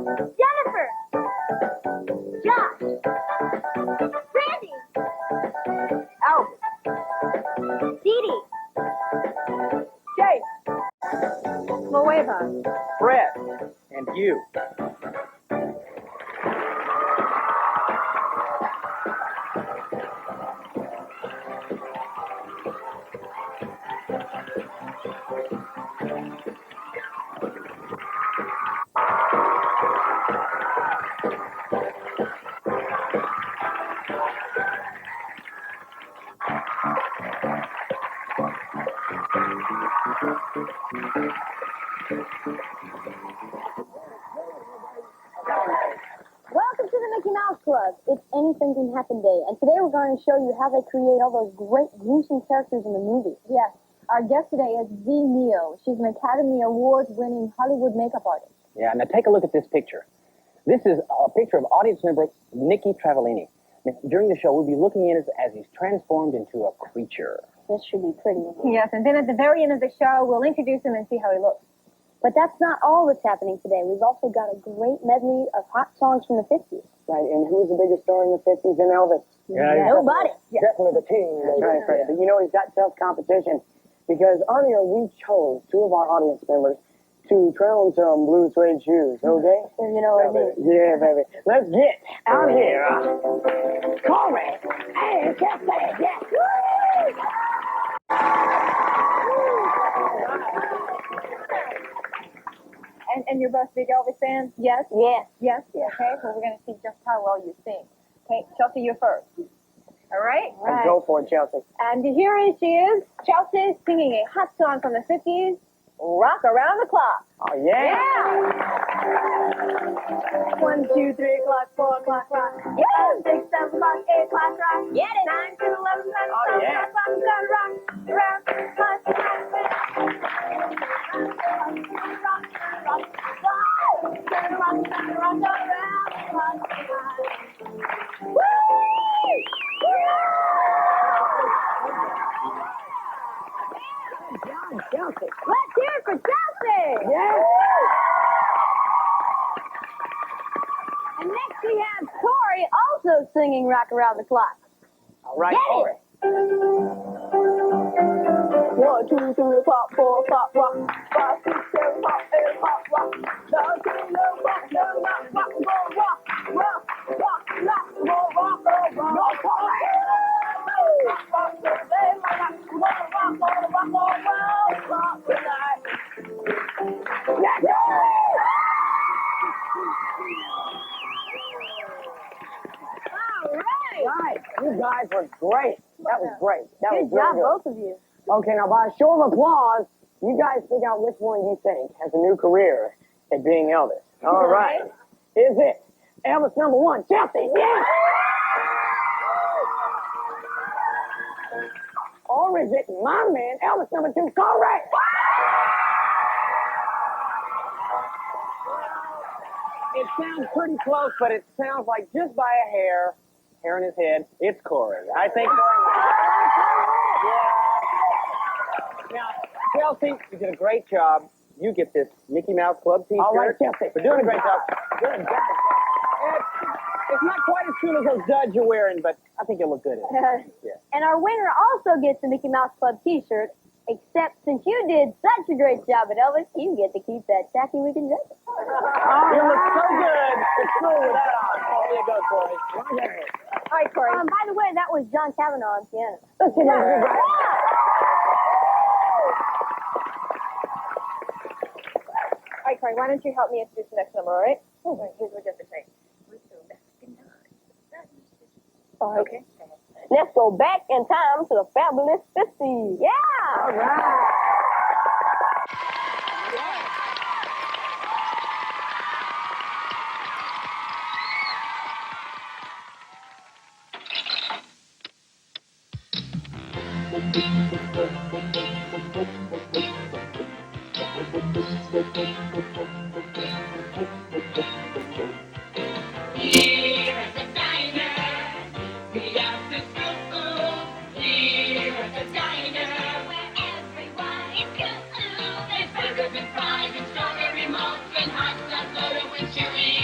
Jennifer. Josh. Brandy. Elvis. Deedee. Jake. Mowava. Fred. And you. Welcome to the Mickey Mouse Club. It's Anything Can Happen Day, and today we're going to show you how they create all those great gruesome characters in the movie. Yes, our guest today is Neill. She's an Academy Award-winning Hollywood makeup artist. Yeah, now take a look at this picture. This is a picture of audience member Nicky Travellini. Now, during the show, we'll be looking in as he's transformed into a creature. This should be pretty. Yes, and then at the very end of the show, we'll introduce him and see how he looks. But that's not all that's happening today. We've also got a great medley of hot songs from the 50s. Right, and who was the biggest star in the 50s than Elvis? Yeah, Nobody. Definitely the king. That's right, Fred. But you know he's got tough competition because earlier we chose two of our audience members to try on some blue suede shoes, okay? You know what I mean. Yeah, baby. Let's get out here. Corey and Jesse. Yes. And you're both big Elvis fans? Yes? Yes. Yes? Okay, well, we're going to see just how well you sing. Okay, Chelsea, you're first. All right? Let's go for it, Chelsea. And here she is, Chelsea, singing a hot song from the 50s, Rock Around the Clock. Oh, yeah. 1, 2, 3 o'clock, 4 o'clock, rock. Yeah! 6, 7 o'clock, 8 o'clock, rock. Get it. 9, 10, 11, 12, Oh, yeah. 13, 14, 15, rock. Around the clock. Chelsea. Let's hear it for Chelsea! Yeah. And next we have Corey also singing Rock Around the Clock. All right, Get Corey. it. 1, 2, 3 o'clock, 4 o'clock, rock. 5, 6, 7 o'clock, 8 o'clock, rock. 9, 10, 11 o'clock, 12 o'clock, rock. We're gonna rock, rock, rock, rock. We're gonna rock, rock, rock. No, Corey. Right. You guys were great. That was great. That was Good job, really both of you. Okay, now by a show of applause, you guys figure out which one you think has a new career at being Elvis. All right. Is it Elvis number 1, Chelsea? Yeah. Or is it my man, Elvis number 2, Corey? It sounds pretty close, but it sounds like just by a hair in his head, it's Corey. I think. Yeah. Now, Chelsea, you did a great job. You get this Mickey Mouse Club T-shirt. All right, Chelsea. For doing a great job. Good job. It's not quite as cool as those duds you're wearing, but I think you'll look good in it. Yeah. And our winner also gets the Mickey Mouse Club t-shirt, except since you did such a great job at Elvis, you get to keep that tacky weekend jacket. You look so good. It's cool with that on. There you go, Corey. All right, Corey. By the way, that was John Kavanaugh on piano. Let's get out of here. All right, Corey, why don't you help me introduce the next number, all right? All right, here's what you have to say. Okay. Let's go back in time to the fabulous 50s. Yeah! All right. Here at the diner, we have the school. Here at the diner, where everyone is cool. There's burgers and fries and strawberry muffin, hot stuff loaded with chili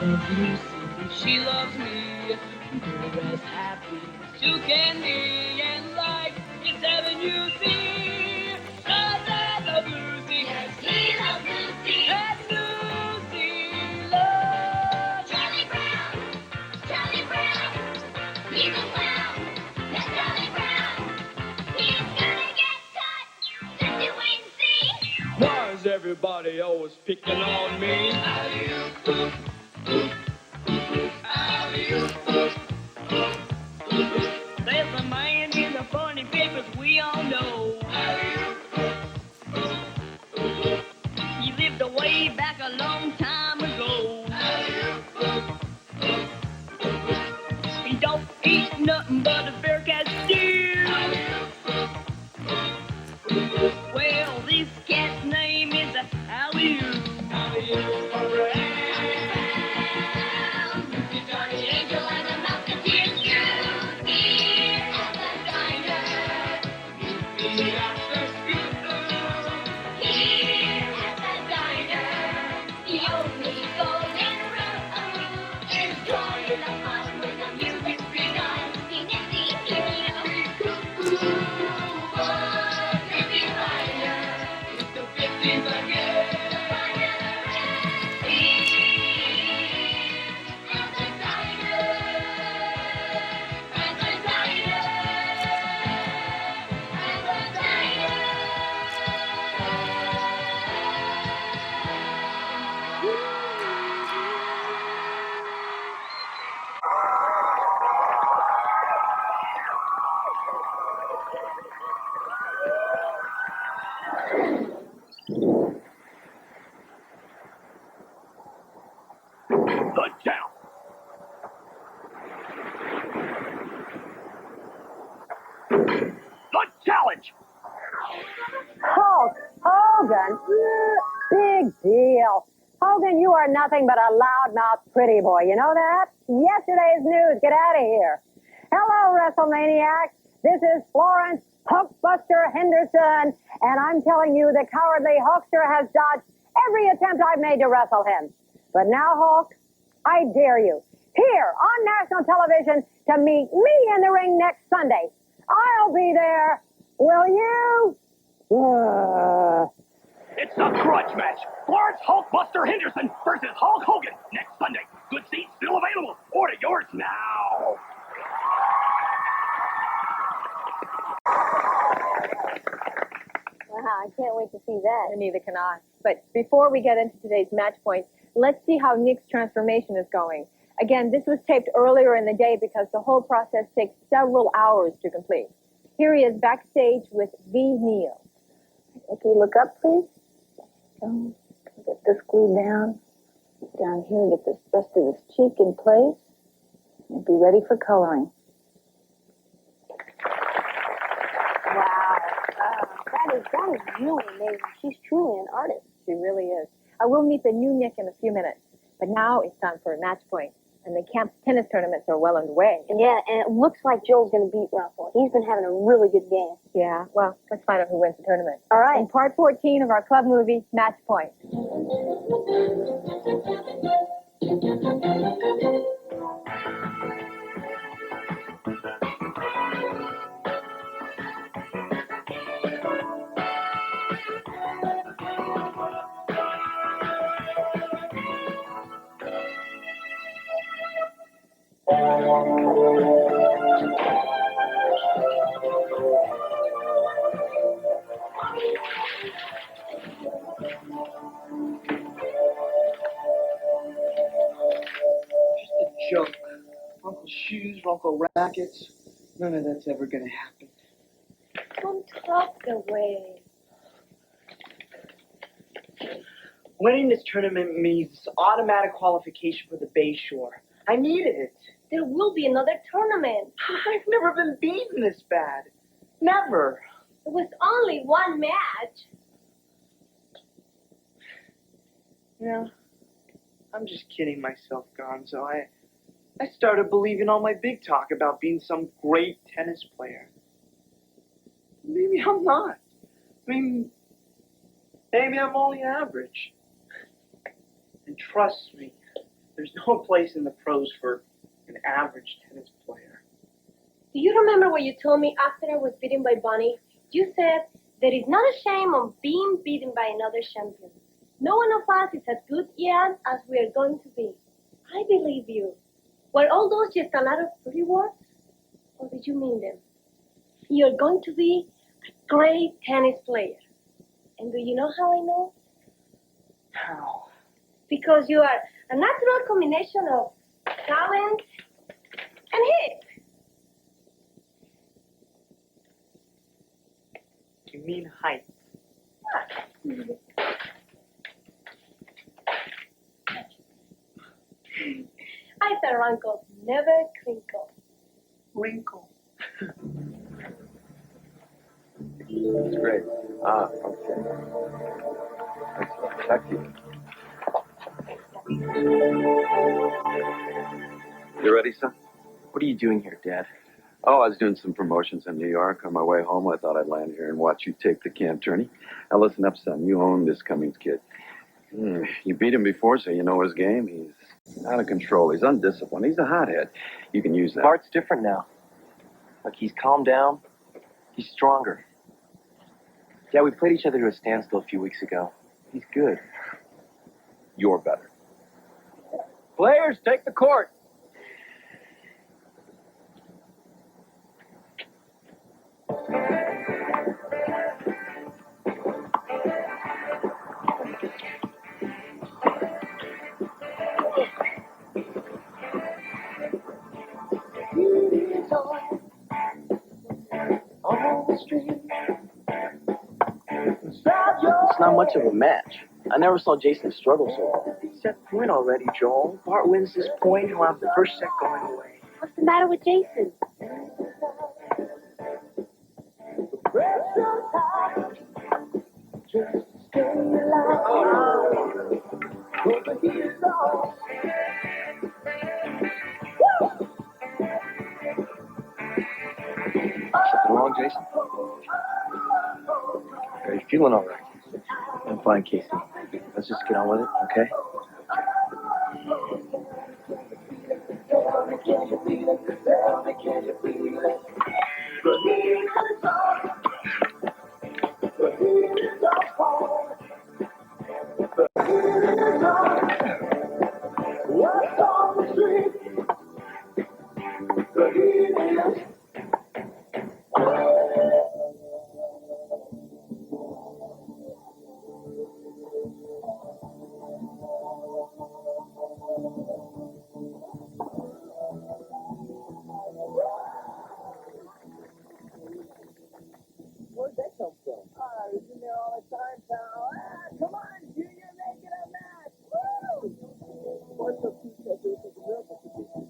of Lucy. She loves me. We're as happy as two can be. And life is heaven, you see. 'Cause I love Lucy. Yes, he loves Lucy. And Lucy loves Charlie Brown. Charlie Brown. He's a clown. That's Charlie Brown. He's gonna get caught. Just you wait and see. Why is everybody always picking on me? Alley-oop, oop, oop, oop. Alley-oop, oop, oop, oop. There's a man in the funny papers we all know. Alley-oop, oop, oop, oop. He lived away back a long time ago. Alley-oop, oop, oop, oop. He don't eat nothing but a bear-cat stew. Well, this cat's name is Alley-oop. Alley-oop, Brown. Lucy, Johnny, Angel, and the Musketeers. Here at the diner. Lucy at the scooter. Here at the diner. The only golden rule is join the fun when the music's begun. See Nipsey, Tiffini, cuckoo. It's the 50s again. At the diner. At the diner. At the diner. The channel. The challenge. Hulk Hogan? Big deal. Hogan, you are nothing but a loudmouth pretty boy. You know that? Yesterday's news. Get out of here. Hello, WrestleManiacs. This is Florence Hulkbuster Henderson, and I'm telling you the cowardly Hulkster has dodged every attempt I've made to wrestle him. But now, Hulk, I dare you, here on national television, to meet me in the ring next Sunday. I'll be there. Will you? It's the grudge match. Florence Hulkbuster Henderson versus Hulk Hogan next Sunday. Good seats still available. Order yours now. Wow, I can't wait to see that. And neither can I. But before we get into today's match points, let's see how Nick's transformation is going. Again, this was taped earlier in the day because the whole process takes several hours to complete. Here he is backstage with Neill. If you look up, please. Get this glued down. Down here, get this rest of this cheek in place. And be ready for coloring. Wow. That is really amazing. She's truly an artist. She really is. I will meet the new Nick in a few minutes. But now it's time for a match point. And the camp tennis tournaments are well underway. Yeah, and it looks like Joel's going to beat Russell. He's been having a really good game. Yeah, well, let's find out who wins the tournament. All right. In part 14 of our club movie, Match Point. Joke. Uncle shoes, Uncle rackets. None of that's ever gonna happen. Don't talk the way. Winning this tournament means automatic qualification for the Bayshore. I needed it. There will be another tournament. I've never been beaten this bad. Never. It was only one match. Yeah. I'm just kidding myself, Gonzo. I started believing all my big talk about being some great tennis player. Maybe I'm not. I mean, maybe I'm only average. And trust me, There's no place in the pros for an average tennis player. Do you remember what you told me after I was beaten by Bunny? You said, there is not a shame on being beaten by another champion. No one of us is as good yet as we are going to be. I believe you. Were all those just a lot of pretty words? Or did you mean them? You're going to be a great tennis player. And do you know how I know? How? Because you are a natural combination of talent and hit. You mean height? I said rankles never crinkle. Wrinkle. That's great. Okay. Thanks. Back to you. You ready, son? What are you doing here, Dad? Oh, I was doing some promotions in New York. On my way home, I thought I'd land here and watch you take the camp tourney. Now, listen up, son. You own this Cummings kid. You beat him before, so you know his game. He's out of control. He's undisciplined. He's a hothead. You can use that. Bart's different now. Look, he's calmed down. He's stronger. Yeah, we played each other to a standstill a few weeks ago. He's good. You're better. Players, take the court. It's not much of a match. I never saw Jason struggle so hard. Set point already, Joel. Bart wins this point, he'll have the first set going away. What's the matter with Jason? Something wrong, Jason? Are you feeling all right? I'm fine, Casey. Let's just get on with it, okay? Where'd that come from? I was in there all the time, pal. Come on, Junior, make it a match. Woo! What's up, two seconds? It's a miracle to be back.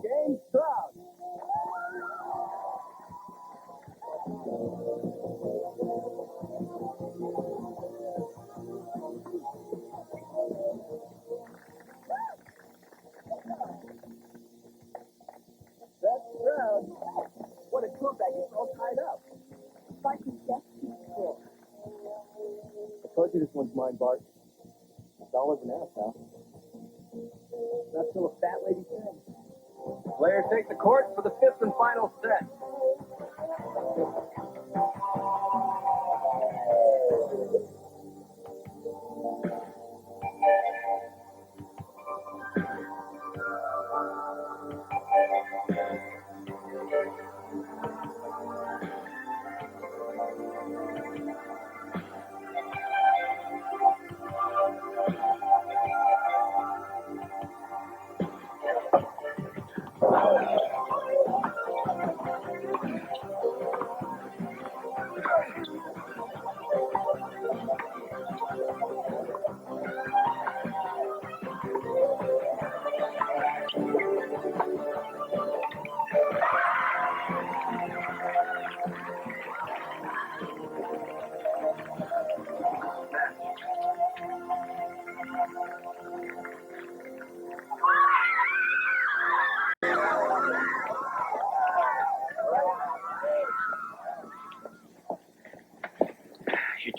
James Stroud. That's Stroud. What a comeback. He's all tied up. But he just keeps score. I told you this one's mine, Bart. It's all over now, pal. Not till a fat lady says. Players take the court for the fifth and final set.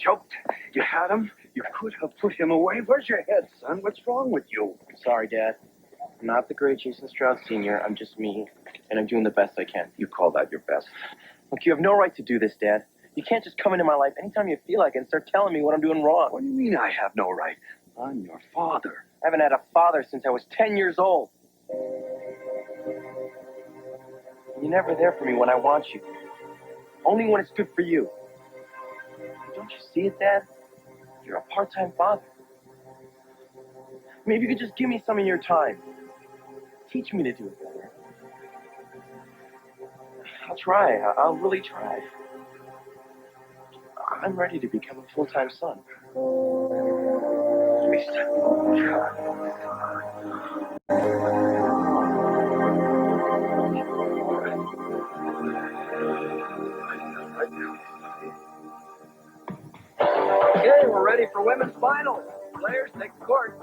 choked. You had him. You could have put him away. Where's your head, son? What's wrong with you? Sorry, Dad. I'm not the great Jason Stroud Sr. I'm just me, and I'm doing the best I can. You call that your best? Look, you have no right to do this, Dad. You can't just come into my life anytime you feel like it and start telling me what I'm doing wrong. What do you mean I have no right? I'm your father. I haven't had a father since I was 10 years old. You're never there for me when I want you. Only when it's good for you. Don't you see it, Dad? You're a part-time father. Maybe you could just give me some of your time. Teach me to do it better. I'll try. I'll really try. I'm ready to become a full-time son. Okay, we're ready for women's finals. Players, take the court.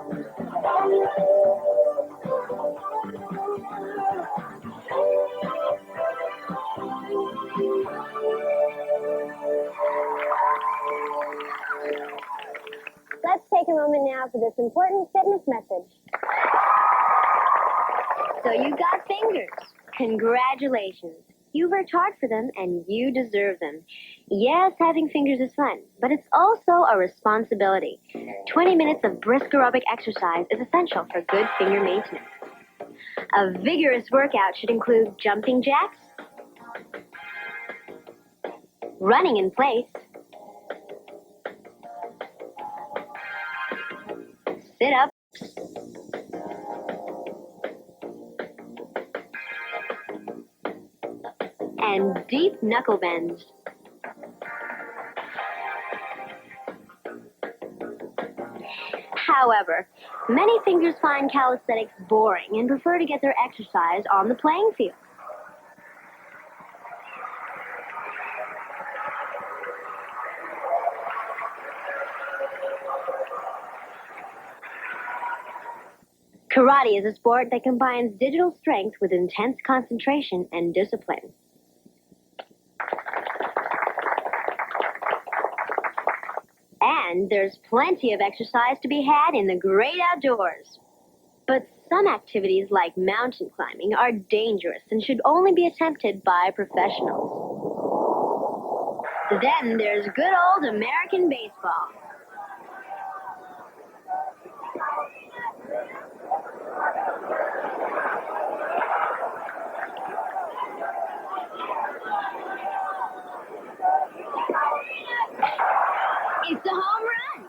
Let's take a moment now for this important fitness message. So you got fingers. Congratulations. You worked hard for them, and you deserve them. Yes, having fingers is fun, but it's also a responsibility. 20 minutes of brisk aerobic exercise is essential for good finger maintenance. A vigorous workout should include jumping jacks, running in place, sit-ups, and deep knuckle bends. However, many fingers find calisthenics boring and prefer to get their exercise on the playing field. Karate is a sport that combines digital strength with intense concentration and discipline. And there's plenty of exercise to be had in the great outdoors. But some activities like mountain climbing are dangerous and should only be attempted by professionals. Then there's good old American baseball. It's a home run.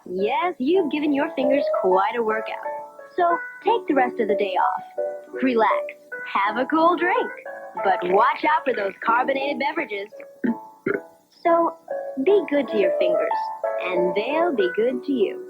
Yes, you've given your fingers quite a workout. So take the rest of the day off. Relax. Have a cool drink. But watch out for those carbonated beverages. So be good to your fingers, and they'll be good to you.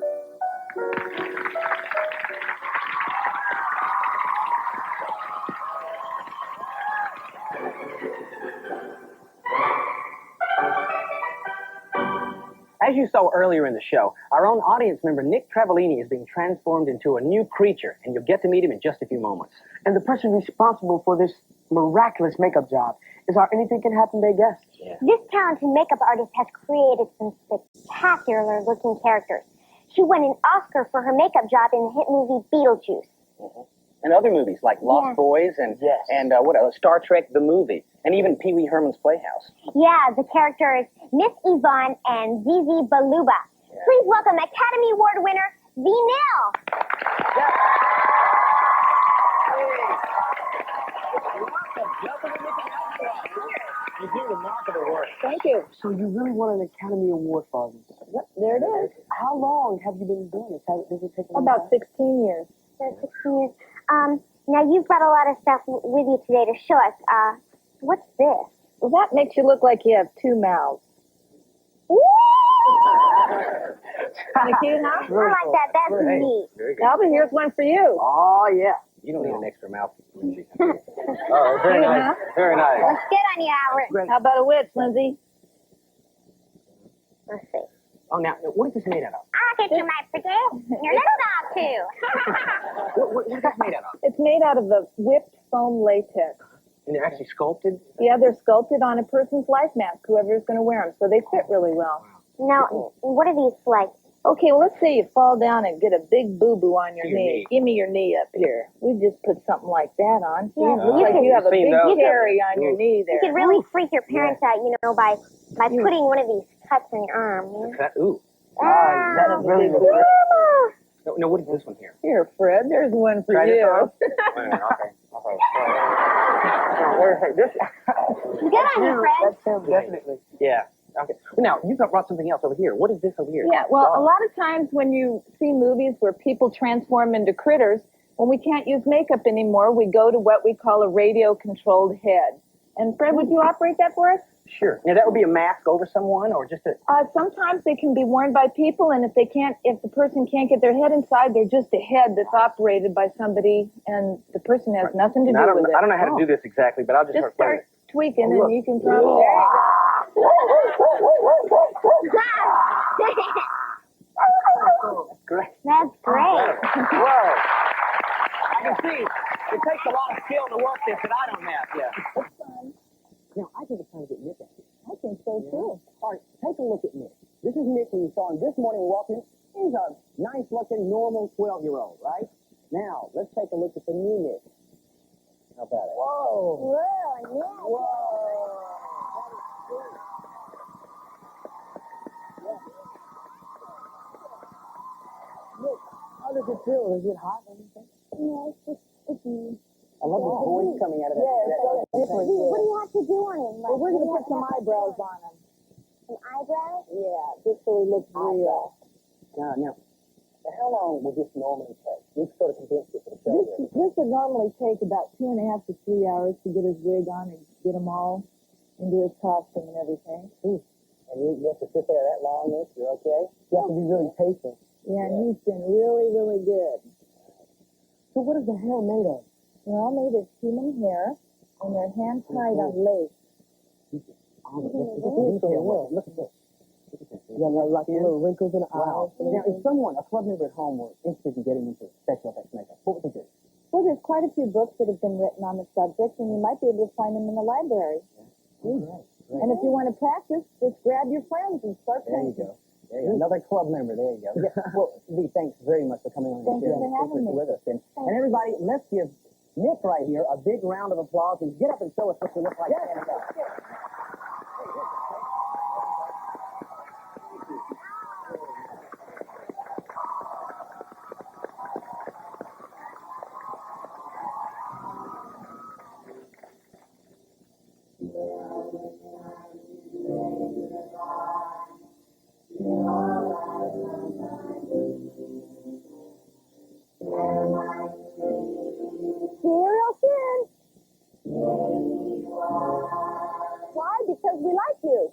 As you saw earlier in the show, our own audience member Nick Travellini is being transformed into a new creature, and you'll get to meet him in just a few moments. And the person responsible for this miraculous makeup job is our Anything Can Happen Day guest. Yeah. This talented makeup artist has created some spectacular-looking characters. She won an Oscar for her makeup job in the hit movie Beetlejuice. Mm-hmm. And other movies like Lost Boys and what else? Star Trek the movie, and even Pee Wee Herman's Playhouse. Yeah, the characters Miss Yvonne and Zizi Baluba. Yeah. Please welcome Academy Award winner Neill. You do remarkable work. Thank you. So you really won an Academy Award for this? Yep, there it is. How long have you been doing this? Does it take About 16 years. 16 years. Now you've brought a lot of stuff with you today to show us. What's this? Well, that makes you look like you have two mouths. Kind of cute, huh? I like that. That's neat. Albert, here's one for you. Oh, yeah. You don't need an extra mouth. Oh, very nice. Very nice. Let's get on you, Albert. How about a witch, Lindsay? Let's see. Oh, now, what is this made out of? I'll get you my forget. Your little dog, too. What's this made out of? It's made out of the whipped foam latex. And they're actually sculpted? Yeah, they're sculpted on a person's life mask, whoever's going to wear them, so they fit really well. Now, what are these like? Okay, well, let's say you fall down and get a big boo-boo on your knee. Give me your knee up here. We just put something like that on. Yeah, Looks like you have a big hairy on your knee there. You could really freak your parents out, you know, by putting one of these cuts in your arm. Cut? Ooh. That is really good. No, what is this one here? Here, Fred, there's one for Try you. this on? Wait a minute, okay. This. You got on you, Fred. That's him, definitely. Yeah. Okay. Now, you brought something else over here. What is this over here? Yeah, well, a lot of times when you see movies where people transform into critters, when we can't use makeup anymore, we go to what we call a radio-controlled head. And Fred, would you operate that for us? Sure. Now, that would be a mask over someone or just a... Sometimes they can be worn by people, and if the person can't get their head inside, they're just a head that's operated by somebody, and the person has nothing to do with it. I don't know how to do this exactly, but I'll just start tweaking, and you can probably... There you go. Great. That's great. Whoa. I can see it takes a lot of skill to work this that I don't have yet. It's fun. Now, I think it's time to get Nick out here. I think so, too. All right, take a look at Nick. This is Nick when you saw him this morning walking. He's a nice-looking, normal 12-year-old, right? Now, let's take a look at the new Nick. How about it? Whoa. Whoa, Nick. Whoa. Nick, how does it feel? Is it hot or anything? Yeah, it's icky. I love the voice coming out of that. Yeah, it's so different. What do you have to do on him? Well, we're going to put some eyebrows on him. Some eyebrows? Yeah, just so he looks real. Now, how long would this normally take? We've sort of condensed it for the show. This would normally take about 2.5 to 3 hours to get his wig on and get him all into his costume and everything. Ooh. And you have to sit there that long, Nick? You're okay? You have to be really patient. Yeah, and he's been really, really good. So what is the hair made of? They're all made of human hair, and they're hand-tied on lace. Look at this. Yeah, like little wrinkles in the eyes. Now, if a club member at home were interested in getting into special effects makeup, what would they do? Well, there's quite a few books that have been written on the subject, and you might be able to find them in the library. Right. And if you want to practice, just grab your friends and start painting. There you go. Another club member. There you go. Yeah. Well, Dee, thanks very much for coming on the show. Thank you for having me. With us. And everybody, let's give Nick right here a big round of applause and get up and show us what you look like standing up. Real soon. Why? Because we like you.